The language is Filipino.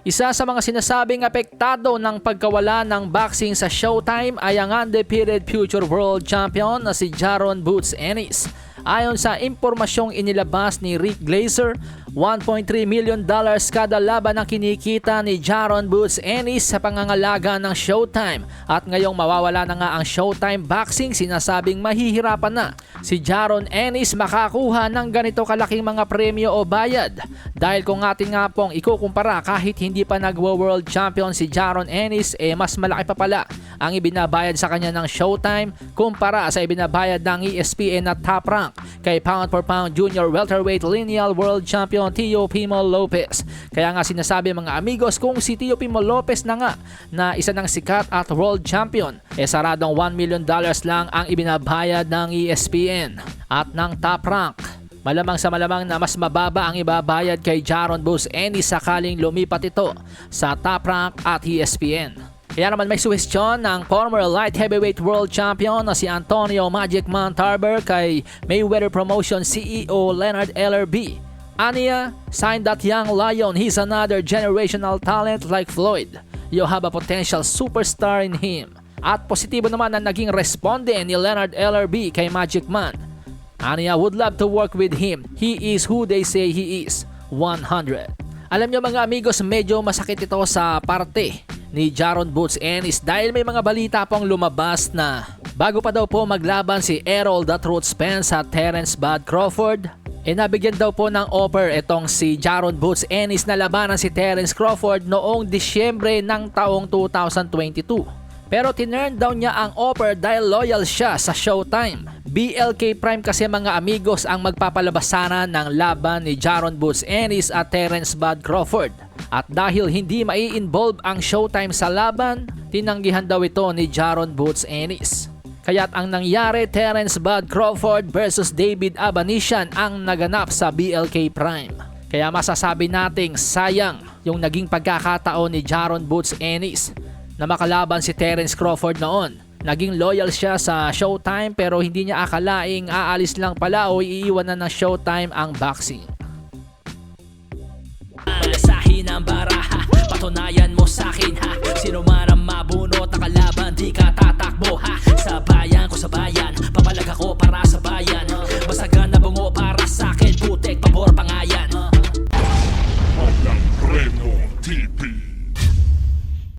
Isa sa mga sinasabing apektado ng pagkawala ng boxing sa Showtime ay ang undefeated future world champion na si Jaron Boots Ennis. Ayon sa impormasyong inilabas ni Rick Glazer, $1.3 million kada laban ang kinikita ni Jaron Boots Ennis sa pangangalaga ng Showtime. At ngayong mawawala na nga ang Showtime Boxing, sinasabing mahihirapan na si Jaron Ennis makakuha ng ganito kalaking mga premyo o bayad. Dahil kung atin nga pong ikukumpara, kahit hindi pa nagwo-world champion si Jaron Ennis, mas malaki pa pala ang ibinabayad sa kanya ng Showtime kumpara sa ibinabayad ng ESPN na Top Rank kay pound for pound junior welterweight lineal world champion Teofimo Lopez. Kaya nga sinasabi mga amigos, kung si Teofimo Lopez na nga na isa ng sikat at world champion, saradong $1 million lang ang ibinabayad ng ESPN at ng Top Rank. Malamang sa malamang na mas mababa ang ibabayad kay Jaron Boots Ennis sakaling lumipat ito sa Top Rank at ESPN. Kaya naman may suhestyon ng former light heavyweight world champion na si Antonio Magic Man Tarver kay Mayweather Promotion CEO Leonard LRB. Aniya, sign that young lion, he's another generational talent like Floyd. You have a potential superstar in him. At positibo naman ang naging responde ni Leonard LRB kay Magic Man. Aniya would love to work with him. He is who they say he is. 100. Alam nyo mga amigos, medyo masakit ito sa parte ni Jaron Boots Ennis dahil may mga balita pong lumabas na bago pa daw po maglaban si Errol "The Truth" Spence sa Terence "Bud" Crawford, nabigyan daw po ng offer itong si Jaron Boots Ennis na labanan si Terence Crawford noong Disyembre ng taong 2022. Pero tinurn down niya ang offer dahil loyal siya sa Showtime. BLK Prime kasi mga amigos ang magpapalabasanan ng laban ni Jaron Boots Ennis at Terence "Bud" Crawford. At dahil hindi mai-involve ang Showtime sa laban, tinanggihan daw ito ni Jaron Boots Ennis. Kaya't ang nangyari, Terence "Bud" Crawford versus David Abanesian ang naganap sa BLK Prime. Kaya masasabi nating sayang yung naging pagkakataon ni Jaron Boots Ennis na makalaban si Terence Crawford noon. Naging loyal siya sa Showtime pero hindi niya akalaing aalis lang pala o iiwan na ng Showtime ang boxing. Sahin ang baraha, patunayan mo sa'kin ha. Sino man ang mabunot na kalaban, di ka tatakbo ha. Sa bayan ko sa bayan, papalag ako para sa bayan. Basagan na bungo para sa'kin, putek, pabor, pangayan. Walang Reno TV.